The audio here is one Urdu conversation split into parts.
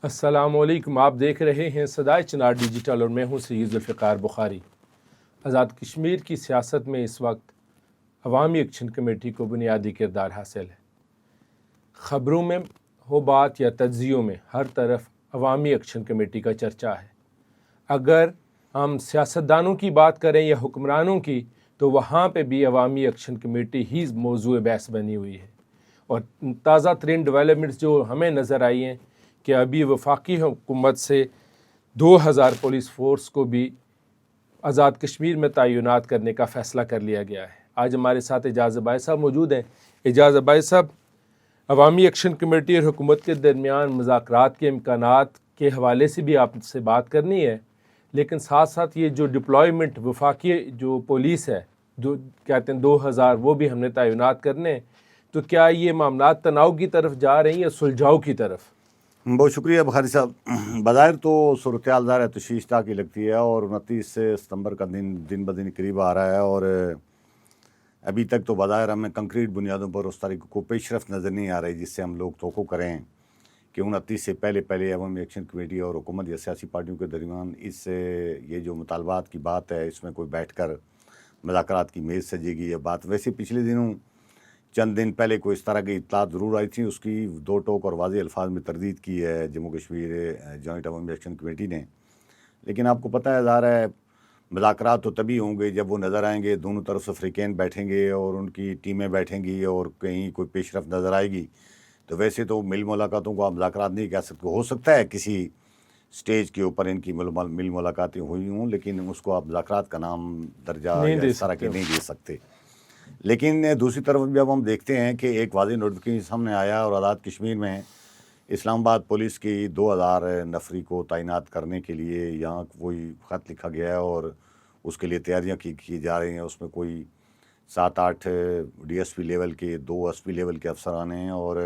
السلام علیکم، آپ دیکھ رہے ہیں صدائے چنار ڈیجیٹل اور میں ہوں سید ذوالفقار بخاری۔ آزاد کشمیر کی سیاست میں اس وقت عوامی ایکشن کمیٹی کو بنیادی کردار حاصل ہے۔ خبروں میں ہو بات یا تجزیوں میں ہر طرف عوامی ایکشن کمیٹی کا چرچا ہے۔ اگر ہم سیاستدانوں کی بات کریں یا حکمرانوں کی تو وہاں پہ بھی عوامی ایکشن کمیٹی ہی موضوع بحث بنی ہوئی ہے۔ اور تازہ ترین ڈیولپمنٹس جو ہمیں نظر آئی ہیں کہ ابھی وفاقی حکومت سے 2000 پولیس فورس کو بھی آزاد کشمیر میں تعینات کرنے کا فیصلہ کر لیا گیا ہے۔ آج ہمارے ساتھ اعجاز ابائی صاحب موجود ہیں۔ اعجاز ابائی صاحب، عوامی ایکشن کمیٹی اور حکومت کے درمیان مذاکرات کے امکانات کے حوالے سے بھی آپ سے بات کرنی ہے، لیکن ساتھ ساتھ یہ جو ڈپلائمنٹ وفاقی جو پولیس ہے جو کہتے ہیں 2000 وہ بھی ہم نے تعینات کرنے ہیں، تو کیا یہ معاملات تناؤ کی طرف جا رہی ہیں یا سلجھاؤ کی طرف؟ بہت شکریہ بخاری صاحب۔ بظاہر تو صورتحال ظاہر ہے تشویشناک کی لگتی ہے، اور 29 ستمبر کا دن بدن قریب آ رہا ہے، اور ابھی تک تو بظاہر ہمیں کنکریٹ بنیادوں پر اس طرح کو پیش رفت نظر نہیں آ رہی جس سے ہم لوگ توقع کریں کہ 29 سے پہلے عوامی ایکشن کمیٹی اور حکومت یا سیاسی پارٹیوں کے درمیان یہ جو مطالبات کی بات ہے اس میں کوئی بیٹھ کر مذاکرات کی میز سجے گی یا بات۔ ویسے پچھلے دنوں چند دن پہلے کوئی اس طرح کی اطلاعات ضرور آئی تھیں، اس کی دو ٹوک اور واضح الفاظ میں تردید کی ہے جموں کشمیر جوائنٹ عوامی ایکشن کمیٹی نے۔ لیکن آپ کو پتہ ہے ظاہر ہے مذاکرات تو تبھی ہوں گے جب وہ نظر آئیں گے، دونوں طرف سے فریقین بیٹھیں گے اور ان کی ٹیمیں بیٹھیں گی اور کہیں کوئی پیش رفت نظر آئے گی۔ تو ویسے تو مل ملاقاتوں کو آپ مذاکرات نہیں کہہ سکتے، ہو سکتا ہے کسی سٹیج کے اوپر ان کی مل ملاقاتیں ہوئی ہوں، لیکن اس کو آپ مذاکرات کا نام درجہ یا اس طرح کے نہیں دے سکتے۔ لیکن دوسری طرف بھی اب ہم دیکھتے ہیں کہ ایک واضح نوٹیفکیشن سامنے آیا اور آزاد کشمیر میں اسلام آباد پولیس کی 2000 نفری کو تعینات کرنے کے لیے یہاں کوئی خط لکھا گیا ہے اور اس کے لیے تیاریاں کی جا رہی ہیں۔ اس میں کوئی 7-8 ڈی ایس پی لیول کے، 2 ایس پی لیول کے افسران ہیں، اور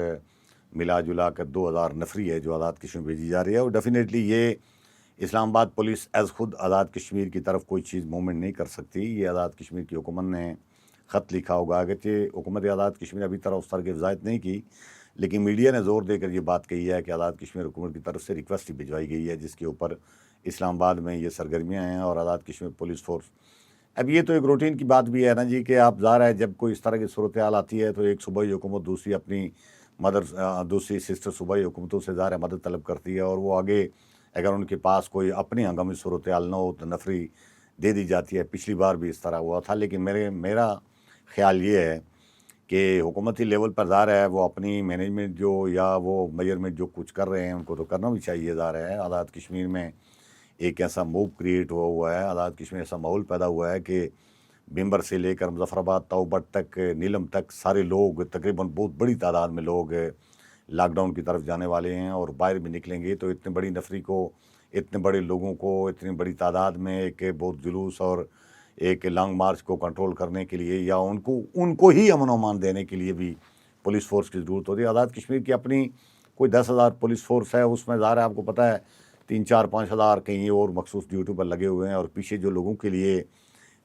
ملا جلا کر 2000 نفری ہے جو آزاد کشمیر بھیجی جا رہی ہے۔ اور ڈیفینیٹلی یہ اسلام آباد پولیس ایز خود آزاد کشمیر کی طرف کوئی چیز موومنٹ نہیں کر سکتی۔ یہ آزاد کشمیر کی حکومت نے خط لکھا ہوگا، اگرچہ حکومت آزاد کشمیر ابھی طرح اس طرح کی وضاحت نہیں کی، لیکن میڈیا نے زور دے کر یہ بات کہی ہے کہ آزاد کشمیر حکومت کی طرف سے ریکویسٹ ہی بھجوائی گئی ہے جس کے اوپر اسلام آباد میں یہ سرگرمیاں ہیں اور آزاد کشمیر پولیس فورس۔ اب یہ تو ایک روٹین کی بات بھی ہے نا جی کہ آپ ظاہر ہے جب کوئی اس طرح کی صورتحال آتی ہے تو ایک صوبائی حکومت دوسری اپنی دوسری سسٹر صوبائی حکومتوں سے ظاہر ہے مدد طلب کرتی ہے، اور وہ آگے اگر ان کے پاس کوئی اپنی ہنگامی صورتحال نہ ہو تو نفری دے دی جاتی ہے۔ پچھلی بار بھی اس طرح ہوا تھا، لیکن میرا خیال یہ ہے کہ حکومتی لیول پر ظاہر ہے وہ اپنی مینجمنٹ جو یا وہ میجرمنٹ جو کچھ کر رہے ہیں ان کو تو کرنا بھی چاہیے۔ ظاہر ہے آزاد کشمیر میں ایک ایسا موو کریٹ ہوا ہے، آزاد کشمیر ایسا ماحول پیدا ہوا ہے کہ بمبر سے لے کر مظفر آباد تاؤبٹ تک نیلم تک سارے لوگ تقریباً بہت بڑی تعداد میں لوگ لاک ڈاؤن کی طرف جانے والے ہیں، اور باہر بھی نکلیں گے تو اتنے بڑی نفری کو، اتنے بڑے لوگوں کو اتنی بڑی تعداد میں ایک بہت جلوس اور ایک لانگ مارچ کو کنٹرول کرنے کے لیے یا ان کو ہی امن و امان دینے کے لیے بھی پولیس فورس کی ضرورت ہوتی ہے۔ آزاد کشمیر کی اپنی کوئی 10,000 پولیس فورس ہے، اس میں ظاہر ہے آپ کو پتہ ہے 3-4-5 ہزار کہیں اور مخصوص ڈیوٹی پر لگے ہوئے ہیں، اور پیچھے جو لوگوں کے لیے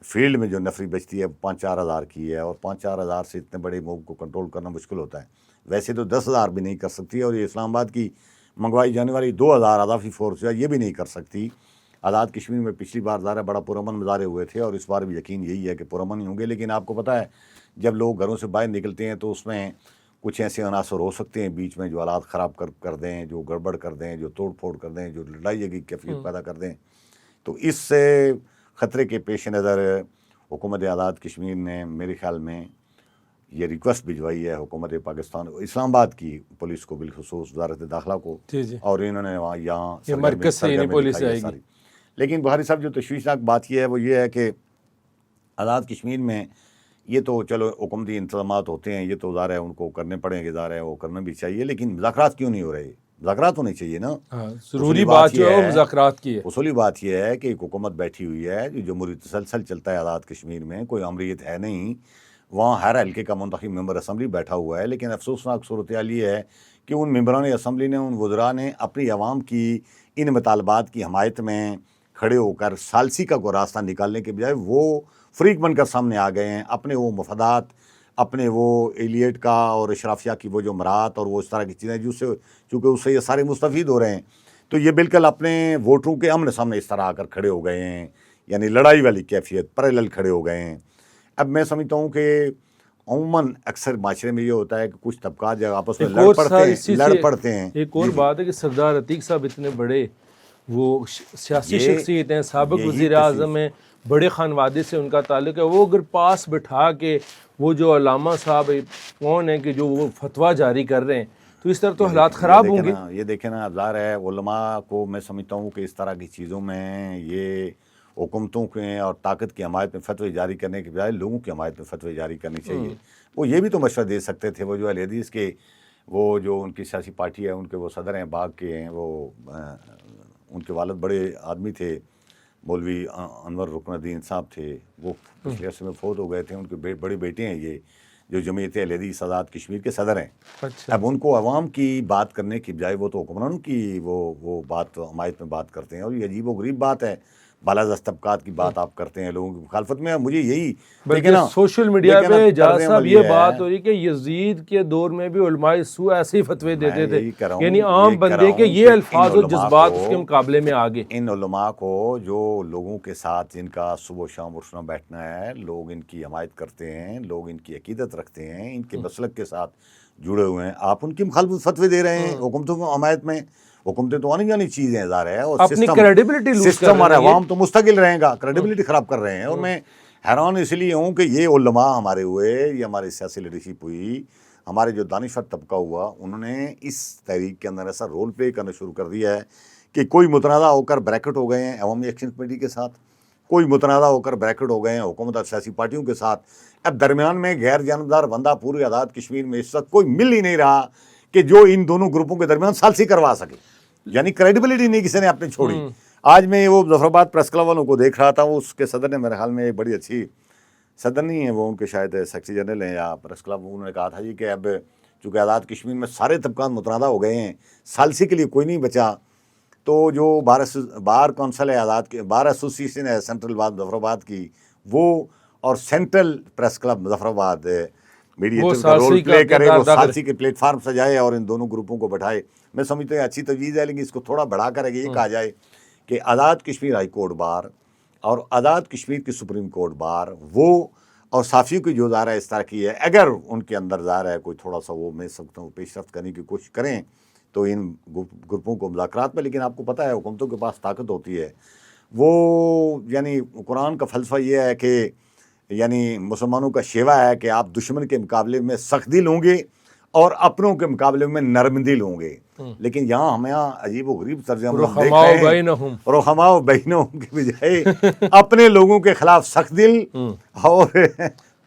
فیلڈ میں جو نفری بچتی ہے 5-4 ہزار کی ہے، اور 5-4 ہزار سے اتنے بڑے موب کو کنٹرول کرنا مشکل ہوتا ہے۔ ویسے تو 10,000 بھی نہیں کر سکتی، اور یہ اسلام آباد کی منگوائی جانے والی 2000 اضافی فورس ہے یہ بھی نہیں کر سکتی۔ آزاد کشمیر میں پچھلی بار ظاہر بڑا پرامن مظاہرے ہوئے تھے، اور اس بار بھی یقین یہی ہے کہ پرامن ہی ہوں گے، لیکن آپ کو پتہ ہے جب لوگ گھروں سے باہر نکلتے ہیں تو اس میں کچھ ایسے عناصر ہو سکتے ہیں بیچ میں جو حالات خراب کر دیں، جو گڑبڑ کر دیں، جو توڑ پھوڑ کر دیں، جو لڑائی کی کیفیت پیدا کر دیں۔ تو اس سے خطرے کے پیش نظر حکومت آزاد کشمیر نے میرے خیال میں یہ ریکویسٹ بھجوائی ہے حکومت پاکستان اسلام آباد کی پولیس کو، بالخصوص وزارت داخلہ کو، اور انہوں نے یہاں مرکز سے پولیس آئے گی۔ لیکن بخاری صاحب جو تشویشناک بات یہ ہے وہ یہ ہے کہ آزاد کشمیر میں یہ تو چلو حکومتی انتظامات ہوتے ہیں، یہ تو ظاہر ہے ان کو کرنے پڑیں گے، ظاہر ہے وہ کرنا بھی چاہیے، لیکن مذاکرات کیوں نہیں ہو رہے؟ مذاکرات ہونے چاہیے نا۔ ضروری بات جو ہے مذاکرات کی ہے۔ اصولی بات یہ ہے کہ ایک حکومت بیٹھی ہوئی ہے جو جمہوری تسلسل چلتا ہے آزاد کشمیر میں، کوئی امریت ہے نہیں، وہاں ہر حلقے کا منتخب ممبر اسمبلی بیٹھا ہوا ہے، لیکن افسوسناک صورتحال یہ ہے کہ ان ممبران اسمبلی نے، ان وزراء نے اپنی عوام کی ان مطالبات کی حمایت میں کھڑے ہو کر ثالثی کا کوئی راستہ نکالنے کے بجائے وہ فریق بن کر سامنے آ گئے ہیں، اپنے وہ مفادات اپنے وہ ایلیٹ کا اور اشرافیہ کی وہ جو مرات اور وہ اس طرح کی چیزیں جس سے چونکہ اس سے یہ سارے مستفید ہو رہے ہیں، تو یہ بالکل اپنے ووٹروں کے آمنے سامنے اس طرح آ کر کھڑے ہو گئے ہیں، یعنی لڑائی والی کیفیت پیرالل کھڑے ہو گئے ہیں۔ اب میں سمجھتا ہوں کہ عموماً اکثر معاشرے میں یہ ہوتا ہے کہ کچھ طبقات جو آپس میں لڑ پڑتے ہیں۔ ایک اور بات ہے کہ سردار عتیق صاحب اتنے بڑے وہ سیاسی شخصیت ہیں، سابق وزیر اعظم ہیں، بڑے خانوادے سے ان کا تعلق ہے، وہ اگر پاس بٹھا کے وہ جو علامہ صاحب کون ہیں کہ جو وہ فتویٰ جاری کر رہے ہیں، تو اس طرح تو حالات خراب ہوں گے۔ یہ دیکھیں نا، ظاہر ہے علماء کو میں سمجھتا ہوں کہ اس طرح کی چیزوں میں یہ حکومتوں کے اور طاقت کی حمایت میں فتوی جاری کرنے کے بجائے لوگوں کی حمایت میں فتوی جاری کرنی چاہیے۔ وہ یہ بھی تو مشورہ دے سکتے تھے، وہ جو اہل حدیث کے وہ جو ان کی سیاسی پارٹی ہے، ان کے وہ صدر ہیں باغ کے ہیں، وہ ان کے والد بڑے آدمی تھے، مولوی انور رکن الدین صاحب تھے، وہ پچھلے عرصے میں فوت ہو گئے تھے، ان کے بڑے بیٹے ہیں یہ جو جمعیت اہل حدیث آزاد کشمیر کے صدر ہیں۔ اب ان کو عوام کی بات کرنے کی بجائے وہ تو حکمرانوں کی وہ بات حمایت میں بات کرتے ہیں، اور یہ عجیب و غریب بات ہے۔ بالادست طبقات کی بات آپ کرتے ہیں لوگوں کی مخالفت میں۔ مجھے یہی بلکہ سوشل میڈیا پہ جہاز صاحب یہ بات ہو رہی کہ یزید کے دور میں بھی علماء سو ایسے ہی فتوے دیتے تھے، یعنی عام بندے کے یہ الفاظ و جذبات اس کے مقابلے میں آگے۔ ان علماء کو جو لوگوں کے ساتھ جن کا صبح و شام اٹھنا بیٹھنا ہے، لوگ ان کی حمایت کرتے ہیں، لوگ ان کی عقیدت رکھتے ہیں، ان کے مسلک کے ساتھ جڑے ہوئے ہیں، آپ ان کی مخالفت فتوے دے رہے ہیں حکومتوں کی حمایت میں۔ حکومتیں تو آنی جانی چیزیں ظاہر ہے، اور اپنی کریڈیبلٹی لوز سسٹم اور عوام تو مستقل رہیں گا، کریڈیبلٹی خراب کر رہے ہیں۔ اور میں حیران اس لیے ہوں کہ یہ علماء ہمارے ہوئے، یہ ہماری سیاسی لیڈرشپ ہوئی، ہمارے جو دانشور طبقہ ہوا، انہوں نے اس تحریک کے اندر ایسا رول پلے کرنا شروع کر دیا ہے کہ کوئی متنازع ہو کر بریکٹ ہو گئے ہیں عوامی ایکشن کمیٹی کے ساتھ، کوئی متنازع ہو کر بریکٹ ہو گئے ہیں حکومت اور سیاسی پارٹیوں کے ساتھ۔ اب درمیان میں غیر جانبدار بندہ پوری آزاد کشمیر میں اس وقت کوئی مل ہی نہیں رہا کہ جو ان دونوں گروپوں کے درمیان ثالثی کروا سکے، یعنی کریڈیبلٹی نہیں کسی نے اپنی چھوڑی۔ آج میں وہ ظفر آباد پریس کلب والوں کو دیکھ رہا تھا، وہ اس کے صدر نے میرے خیال میں ایک بڑی اچھی، صدر نہیں ہے وہ، ان کے شاید سیکریٹری جنرل ہیں یا پریس کلب، انہوں نے کہا تھا جی کہ اب چونکہ آزاد کشمیر میں سارے طبقات متنازع ہو گئے ہیں، ثالثی کے لیے کوئی نہیں بچا، تو جو بار کونسل ہے آزاد کے، بار ایسوسیشن ہے سینٹرل ظفر آباد کی، وہ اور سینٹرل پریس کلب ظفر آباد میڈیٹر کا رول پلے کرے، وہ ثالثی کے پلیٹ فارم سجائے اور ان دونوں گروپوں کو بٹھائے۔ میں سمجھتا ہوں اچھی تجویز ہے، لیکن اس کو تھوڑا بڑھا کر یہ کہا جائے کہ Azad Kashmir high court bar اور آزاد کشمیر کی سپریم کورٹ بار، وہ اور صحافیوں کی جو ظاہر ہے اس طرح کی ہے، اگر ان کے اندر ظاہر ہے کوئی تھوڑا سا وہ میں سمجھتا ہوں پیش رفت کرنے کی کوشش کریں تو ان گروپوں کو مذاکرات میں، لیکن آپ کو پتہ ہے حکومتوں کے پاس طاقت ہوتی ہے، وہ یعنی قرآن کا فلسفہ یہ ہے کہ یعنی مسلمانوں کا شیوا ہے کہ آپ دشمن کے مقابلے میں سخت دل ہوں گے اور اپنوں کے مقابلے میں نرم دل ہوں گے، لیکن یہاں ہمیں عجیب و غریب طرز عمل دیکھ رہے ہیں، رحماء بینہم کے بجائے اپنے لوگوں کے خلاف سخت دل اور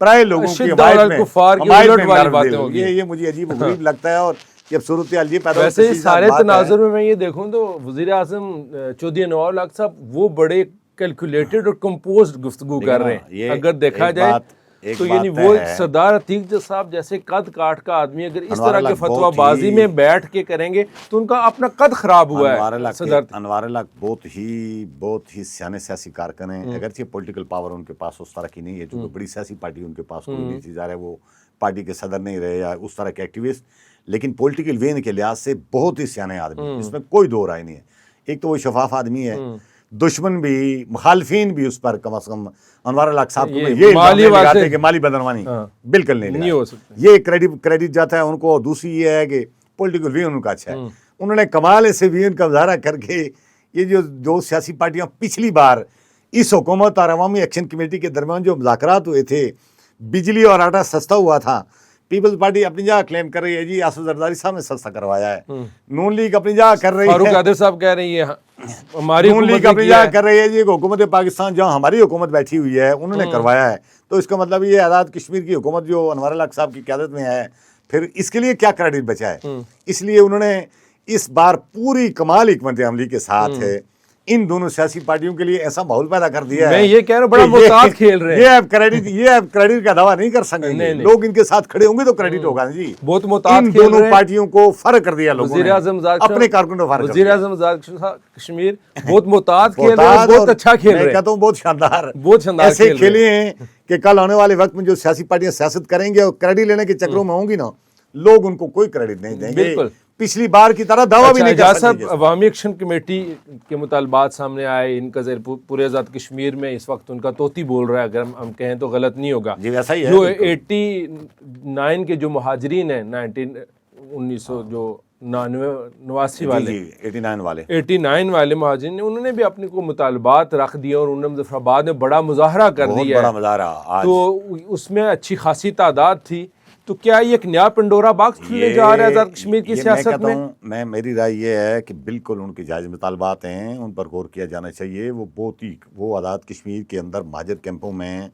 پرائے لوگوں کی حمایت میں نرم دل، یہ مجھے عجیب و غریب لگتا ہے۔ اور جب صورتحال یہ پیدا ویسے سارے تناظر میں یہ دیکھوں تو وزیر اعظم چودھری انوار الحق صاحب وہ بڑے کیلکولیٹڈ اور کمپوزڈ گفتگو کر رہے ہیں، اگر دیکھا جائے تو یعنی وہ سردار عتیق صاحب جیسے قد کاٹ کا آدمی اگر اس طرح کے فتویٰ بازی میں بیٹھ کے کریں گے تو ان کا اپنا قد خراب ہوا ہے۔ انوار الحق بہت ہی سیانے سیاسی کارکن ہیں، اگرچہ پولیٹیکل پاور ان کے پاس اس طرح کی نہیں ہے، چونکہ بڑی سیاسی پارٹی ان کے پاس کوئی نہیں تھی، ظاہر ہے وہ پارٹی کے صدر نہیں رہے یا اس طرح کے ایکٹیوسٹ، لیکن پولیٹیکل وین کے لحاظ سے بہت ہی سیانے آدمی، اس میں کوئی دو رائے نہیں ہے۔ ایک تو وہ شفاف آدمی ہے، دشمن بھی مخالفین بھی اس پر کم از کم انوار الحق صاحب کو یہ لگاتے ہیں کہ مالی بدعنوانی بالکل نہیں لگا، یہ کریڈٹ جاتا ہے ان کو۔ اور دوسری یہ ہے کہ پولیٹیکل وین ان کا اچھا ہے، انہوں نے کمال سے وین کا مظاہرہ کر کے یہ جو دو سیاسی پارٹیاں پچھلی بار اس حکومت اور عوامی ایکشن کمیٹی کے درمیان جو مذاکرات ہوئے تھے، بجلی اور آٹا سستا ہوا تھا، پیپلز پارٹی اپنی جگہ کلیم کر رہی ہے جی آصف زرداری صاحب نے سستا کروایا ہے، نون لیگ اپنی جگہ کر رہی ہے، فاروق قادر صاحب کہہ رہی ہے ہماری نون لیگ اپنی جگہ کر رہی ہے جی، حکومت پاکستان جہاں ہماری حکومت بیٹھی ہوئی ہے انہوں نے کروایا ہے، تو اس کا مطلب یہ آزاد کشمیر کی حکومت جو انوار الحق صاحب کی قیادت میں ہے، پھر اس کے لیے کیا کریڈٹ بچا ہے؟ اس لیے انہوں نے اس بار پوری کمال حکمت عملی کے ساتھ ہے ان دونوں سیاسی پارٹیوں کے لیے ایسا ماحول پیدا کر دیا ہے. میں یہ کہہ رہا ہوں بڑا محتاط کھیل رہے ہیں. یہ اب کریڈٹ کا دعویٰ نہیں کر سکیں گے. لوگ ان کے ساتھ کھڑے ہوں گے تو کریڈٹ ہوگا جی. بہت محتاط ان دونوں پارٹیوں کو فرق کر دیا لوگوں نے, اپنے کارکنوں کو فرق کر دیا. وزیر اعظم آزاد کشمیر بہت محتاط کھیل رہے ہیں, بہت اچھا کھیل رہے ہیں. میں کہتا ہوں بہت شاندار, بہت شاندار ایسے کھیلے ہیں کہ کل آنے والے وقت میں جو سیاسی پارٹیاں سیاست کریں گے اور کریڈٹ لینے کے چکروں میں ہوں گی نا, لوگ ان کو کوئی کریڈٹ نہیں دیں گے. بالکل پچھلی بار کی طرح دعویٰ بھی نہیں کر سکتے. عوامی ایکشن کمیٹی کے مطالبات سامنے آئے, ان کا پورے آزاد کشمیر میں اس وقت ان کا طوطی بول رہا ہے, اگر ہم کہیں تو غلط نہیں ہوگا. جی ویسا ہی ہے. جو 89 کے جو مہاجرین ہیں 1989 والے 89 والے مہاجرین نے, انہوں نے بھی اپنے کو مطالبات رکھ دیے اور انہوں نے مظفرآباد میں بڑا مظاہرہ کر دیا. بڑا مظاہرہ, تو اس میں اچھی خاصی تعداد تھی. تو کیا یہ ایک نیا پنڈورا باکس کھلنے جا رہا ہے آزاد کشمیر کی سیاست میں؟ میری رائے یہ ہے کہ بالکل ان کی جائز مطالبات ہیں, ان پر غور کیا جانا چاہیے. وہ آزاد کشمیر کے اندر مہاجر کیمپوں میں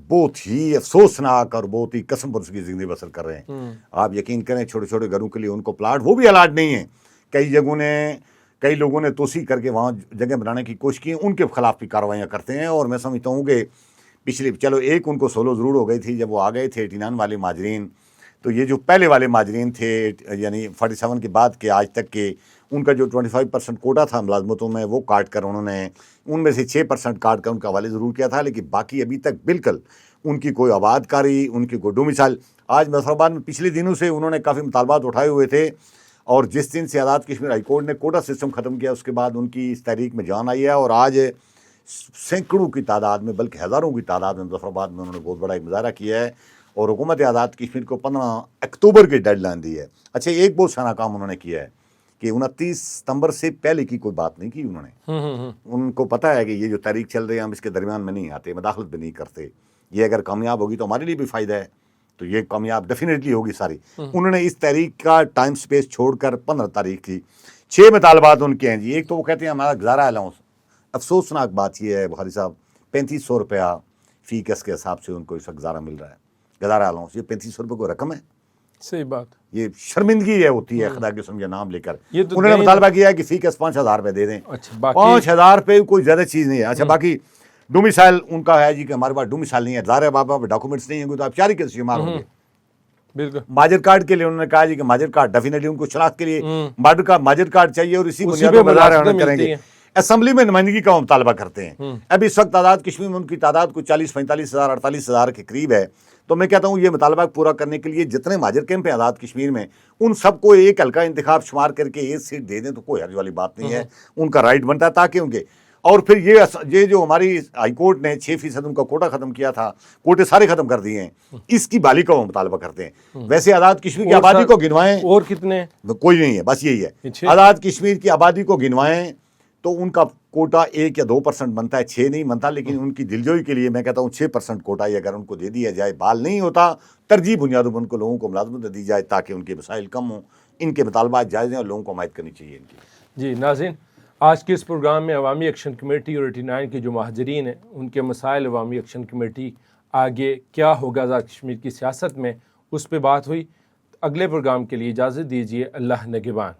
بہت ہی افسوسناک اور بہت ہی قسم پرس کی زندگی بسر کر رہے ہیں. آپ یقین کریں چھوٹے چھوٹے گھروں کے لیے ان کو پلاٹ وہ بھی الاٹ نہیں ہیں. کئی لوگوں نے توسیع کر کے وہاں جگہ بنانے کی کوشش کی, ان کے خلاف بھی کارروائیاں کرتے ہیں. اور میں سمجھتا ہوں کہ چلو ایک ان کو سولو ضرور ہو گئی تھی جب وہ آ گئے تھے 89 والے مہاجرین. تو یہ جو پہلے والے مہاجرین تھے یعنی 47 کے بعد کے آج تک کے, ان کا جو 25% کوٹا تھا ملازمتوں میں وہ کاٹ کر انہوں نے ان میں سے 6% کاٹ کر ان کا حوالے ضرور کیا تھا. لیکن باقی ابھی تک بالکل ان کی کوئی آباد کاری, ان کی کوئی ڈومیسائل. آج مظفرآباد میں پچھلے دنوں سے انہوں نے کافی مطالبات اٹھائے ہوئے تھے, اور جس دن سے آزاد کشمیر ہائی کورٹ نے کوٹا سسٹم ختم کیا اس کے بعد ان کی اس تحریک میں جان آئی ہے. اور آج سینکڑوں کی تعداد میں بلکہ ہزاروں کی تعداد میں مظفرآباد میں انہوں نے بہت بڑا ایک مظاہرہ کیا ہے, اور حکومت آزاد کشمیر کو 15 اکتوبر کی ڈیڈ لائن دی ہے. اچھا ایک بہت شانہ کام انہوں نے کیا ہے کہ 29 ستمبر سے پہلے کی کوئی بات نہیں کی انہوں نے. ان کو پتہ ہے کہ یہ جو تحریک چل رہی ہے ہم اس کے درمیان میں نہیں آتے, مداخلت بھی نہیں کرتے. یہ اگر کامیاب ہوگی تو ہمارے لیے بھی فائدہ ہے, تو یہ کامیاب ڈیفینیٹلی ہوگی ساری. انہوں نے اس تحریک کا ٹائم سپیس چھوڑ کر 15 تاریخ کی 6 مطالبات ان کے ہیں جی. ایک تو وہ کہتے ہیں ہمارا گزارا الاؤنس. افسوسناک بات یہ ہے بخاری صاحب, 3500 روپیہ فی کس کے حساب سے ان کو اس وقت گزارا مل رہا ہے. گزارا الاؤنس یہ 3500 روپے کوئی رقم ہے؟ صحیح بات. یہ شرمندگی ہے ہوتی ہے خدا کے قسم کے نام لے کر. انہوں نے مطالبہ کیا ہے کہ فی کس 5000 روپے دے دیں. 5000 روپے کوئی زیادہ چیز نہیں ہے. اچھا باقی ڈومیسائل ان کا ہے جی کہ ہمارے پاس ڈومیسائل نہیں ہے, ظاہر بابا ڈاکومنٹس نہیں ہیں تو آپ چاری کیسے شمار ہوں گے. بالکل ماجر کارڈ کے لیے انہوں نے کہا جی کہ ماجر کارڈ ڈیفینیٹلی ان کو شناخت کے لیے ماجر کارڈ چاہیے, اور اسی بنیاد پر مظاہرہ کریں گے. اسمبلی میں نمائندگی کا مطالبہ کرتے ہیں. اب اس وقت آزاد کشمیر میں ان کی تعداد کو 40-45 ہزار 48 ہزار کے قریب ہے. تو میں کہتا ہوں یہ مطالبہ پورا کرنے کے لیے جتنے مہاجر کیمپ ہیں آزاد کشمیر میں ان سب کو ایک ہلکا انتخاب شمار کر کے ایک سیٹ دے دیں تو کوئی حرج والی بات نہیں ہے. ان کا رائٹ بنتا ہے تاکہ ان کے, اور پھر یہ جو ہماری ہائی کورٹ نے 6% ان کا کوٹا ختم کیا تھا, کوٹے سارے ختم کر دیے ہیں, اس کی بحالی کا وہ مطالبہ کرتے ہیں. ویسے آزاد کشمیر کی آبادی کو گنوائیں, اور کتنے کوئی نہیں ہے, بس یہی ہے. آزاد کشمیر کی آبادی کو گنوائیں تو ان کا کوٹا 1 یا 2% بنتا ہے, 6 نہیں بنتا. لیکن ان کی دلجوئی کے لیے میں کہتا ہوں 6% کوٹا ہی اگر ان کو دے دیا جائے, بال نہیں ہوتا, ترجیح بنیادوں پر ان کو لوگوں کو ملازمت دی جائے تاکہ ان کے مسائل کم ہوں, ان کے مطالبات جائز ہیں اور لوگوں کو حمایت کرنی چاہیے ان کی. جی ناظرین, آج کے اس پروگرام میں عوامی ایکشن کمیٹی اور 89 کے جو مہاجرین ہیں ان کے مسائل, عوامی ایکشن کمیٹی آگے کیا ہوگا آزاد کشمیر کی سیاست میں, اس پہ بات ہوئی. اگلے پروگرام کے لیے اجازت دیجیے. اللہ نگہبان.